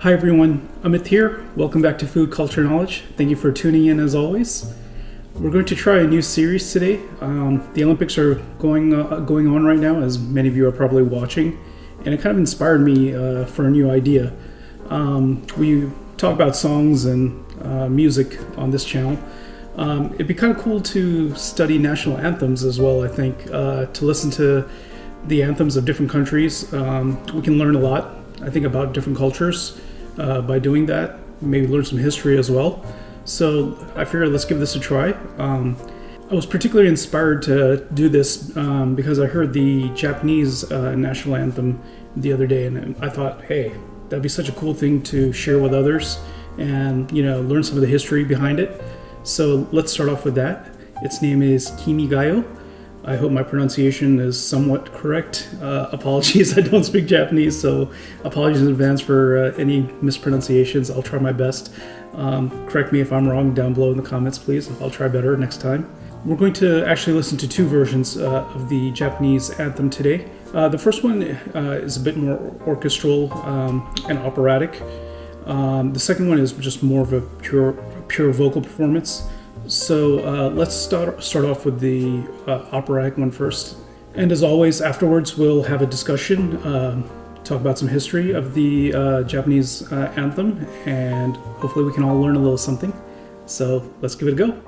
Hi everyone, Amit here. Welcome back to Food Culture Knowledge. Thank you for tuning in as always. We're going to try a new series today. The Olympics are going on right now, as many of you are probably watching, and it kind of inspired me for a new idea. We talk about songs and music on this channel. It'd be kind of cool to study national anthems as well, I think, to listen to the anthems of different countries. We can learn a lot, I think, about different cultures by doing that. Maybe learn some history as well. So I figured let's give this a try. I was particularly inspired to do this because I heard the Japanese national anthem the other day, and I thought, hey, that'd be such a cool thing to share with others and, you know, learn some of the history behind it. So let's start off with that. Its name is Kimigayo. I hope my pronunciation is somewhat correct. Apologies, I don't speak Japanese, so apologies in advance for any mispronunciations. I'll try my best. Correct me if I'm wrong down below in the comments, please. I'll try better next time. We're going to actually listen to two versions of the Japanese anthem today. The first one is a bit more orchestral and operatic. The second one is just more of a pure vocal performance. So let's start off with the operatic one first. And as always, afterwards we'll have a discussion, talk about some history of the Japanese anthem, and hopefully we can all learn a little something. So let's give it a go.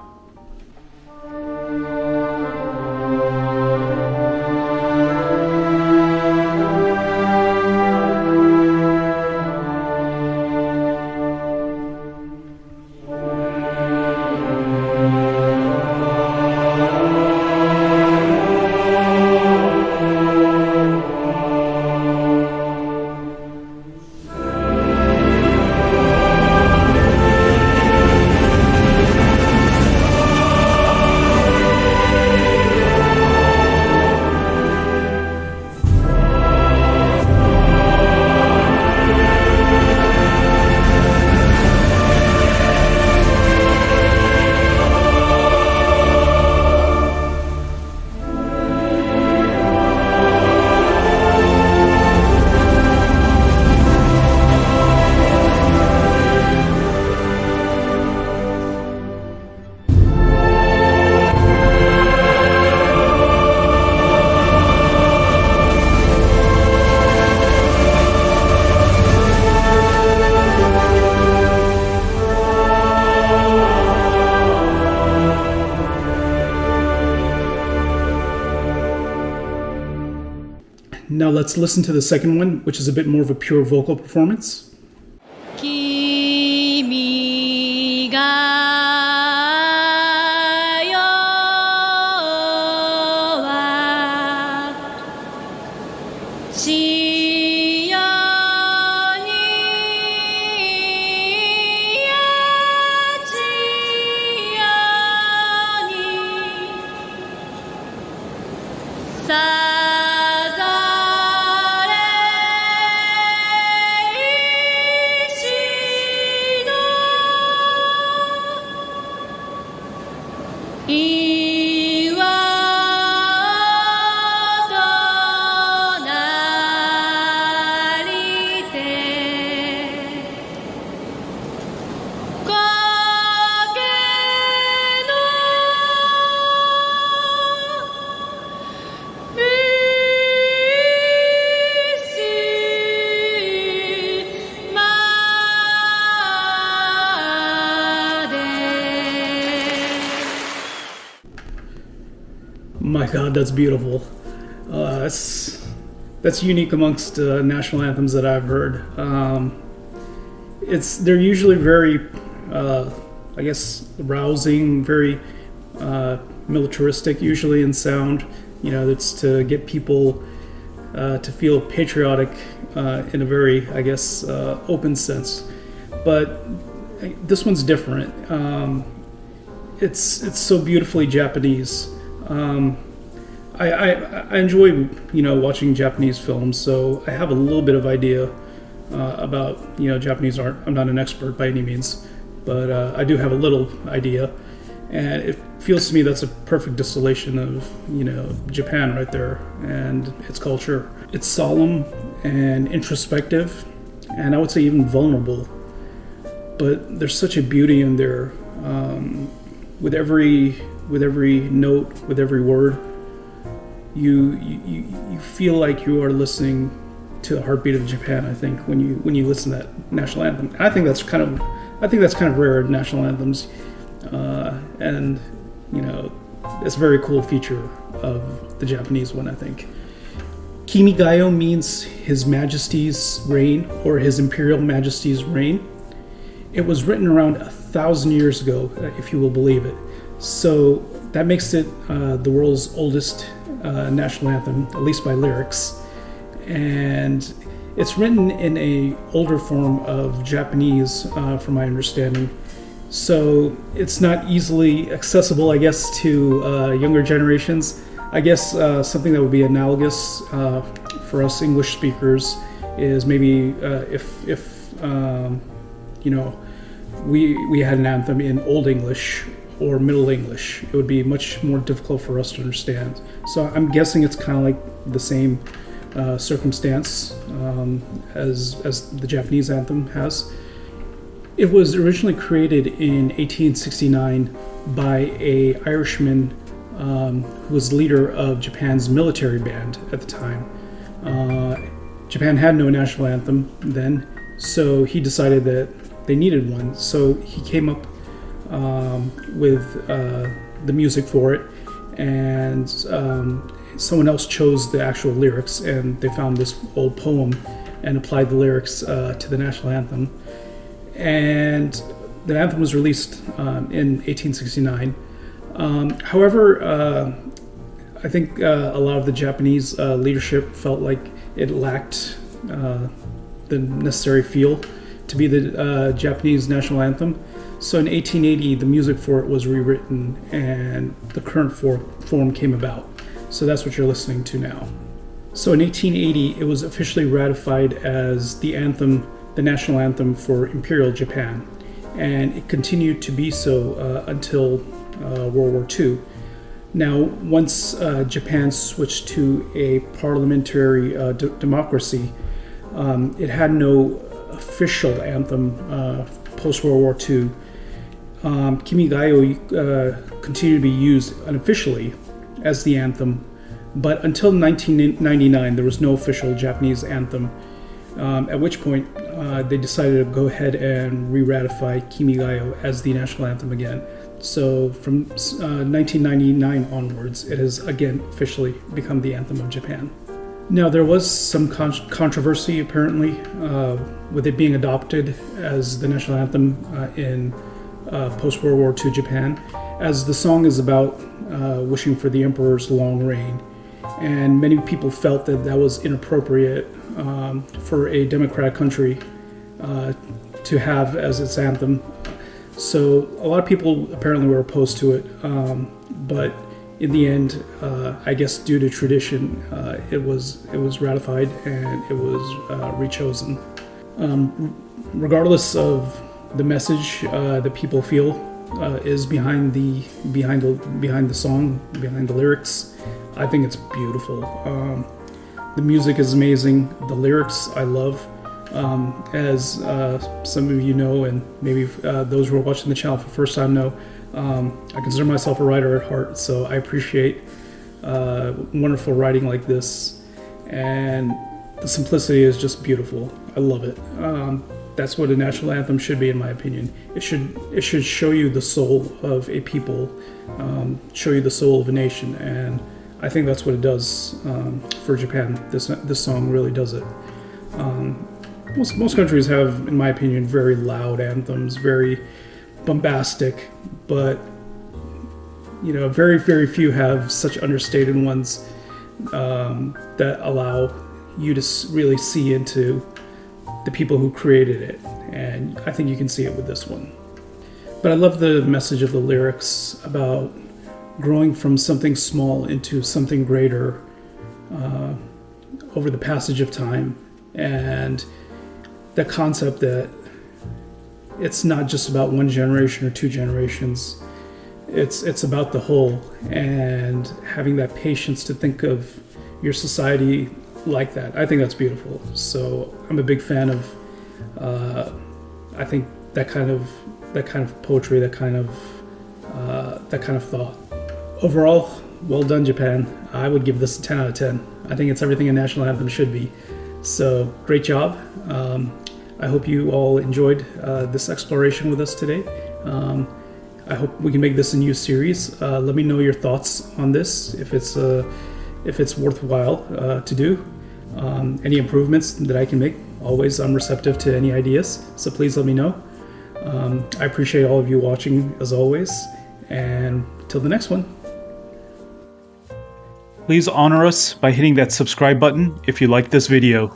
Now let's listen to the second one, which is a bit more of a pure vocal performance. My God, that's beautiful. That's unique amongst national anthems that I've heard. They're usually very, I guess, rousing, very militaristic, usually in sound. You know, it's to get people to feel patriotic in a very, I guess, open sense. But this one's different. It's so beautifully Japanese. I enjoy, watching Japanese films, so I have a little bit of idea about, Japanese art. I'm not an expert by any means, but I do have a little idea, and it feels to me that's a perfect distillation of, Japan right there and its culture. It's solemn and introspective. and I would say even vulnerable. But there's such a beauty in there, with every note, with every word. You feel like you are listening to the heartbeat of Japan. I think when you listen to that national anthem, and I think that's kind of rare in national anthems, and it's a very cool feature of the Japanese one, I think. Kimigayo means His Majesty's reign, or His Imperial Majesty's reign. It was written around 1,000 years ago, if you will believe it. So that makes it the world's oldest national anthem, at least by lyrics. And it's written in a older form of Japanese, from my understanding. So it's not easily accessible, I guess, to younger generations. I guess something that would be analogous for us English speakers is maybe if we had an anthem in Old English or Middle English, it would be much more difficult for us to understand. So I'm guessing it's kind of like the same circumstance as the Japanese anthem has. It was originally created in 1869 by an Irishman who was leader of Japan's military band at the time. Japan had no national anthem then, so he decided that they needed one. So he came up with the music for it, and someone else chose the actual lyrics, and they found this old poem and applied the lyrics to the national anthem. And the anthem was released in 1869. However, I think a lot of the Japanese leadership felt like it lacked the necessary feel to be the Japanese national anthem. So in 1880, the music for it was rewritten and the current form came about. So that's what you're listening to now. So in 1880, it was officially ratified as the anthem, the national anthem for Imperial Japan. And it continued to be so until World War II. Now, once Japan switched to a parliamentary democracy, it had no official anthem post-World War II. Kimigayo continued to be used unofficially as the anthem, but until 1999 there was no official Japanese anthem, at which point they decided to go ahead and re-ratify Kimigayo as the national anthem again. So from 1999 onwards, it has again officially become the anthem of Japan. Now, there was some controversy apparently with it being adopted as the national anthem in post-World War II Japan, as the song is about wishing for the emperor's long reign. And many people felt that that was inappropriate for a democratic country to have as its anthem. So a lot of people apparently were opposed to it, but in the end, I guess due to tradition, it was ratified and it was rechosen. Regardless of the message that people feel is behind the song, behind the lyrics, I think it's beautiful. The music is amazing. The lyrics I love. As some of you know, and maybe those who are watching the channel for the first time know, I consider myself a writer at heart, so I appreciate wonderful writing like this, and the simplicity is just beautiful. I love it. That's what a national anthem should be, in my opinion. It should show you the soul of a people, show you the soul of a nation, and I think that's what it does for Japan. This song really does it. Most countries have, in my opinion, very loud anthems, very bombastic, but very, very few have such understated ones that allow you to really see into the people who created it, and I think you can see it with this one. But I love the message of the lyrics about growing from something small into something greater over the passage of time, and the concept that it's not just about one generation or two generations, it's about the whole, and having that patience to think of your society like that. I think that's beautiful. So I'm a big fan of I think that kind of poetry, that kind of thought. Overall, well done, Japan. I would give this a 10 out of 10. I think it's everything a national anthem should be. So great job. I hope you all enjoyed this exploration with us today. I hope we can make this a new series. Let me know your thoughts on this, if it's worthwhile to do. Any improvements that I can make. Always, I'm receptive to any ideas, so please let me know. I appreciate all of you watching as always, and till the next one. Please honor us by hitting that subscribe button if you like this video.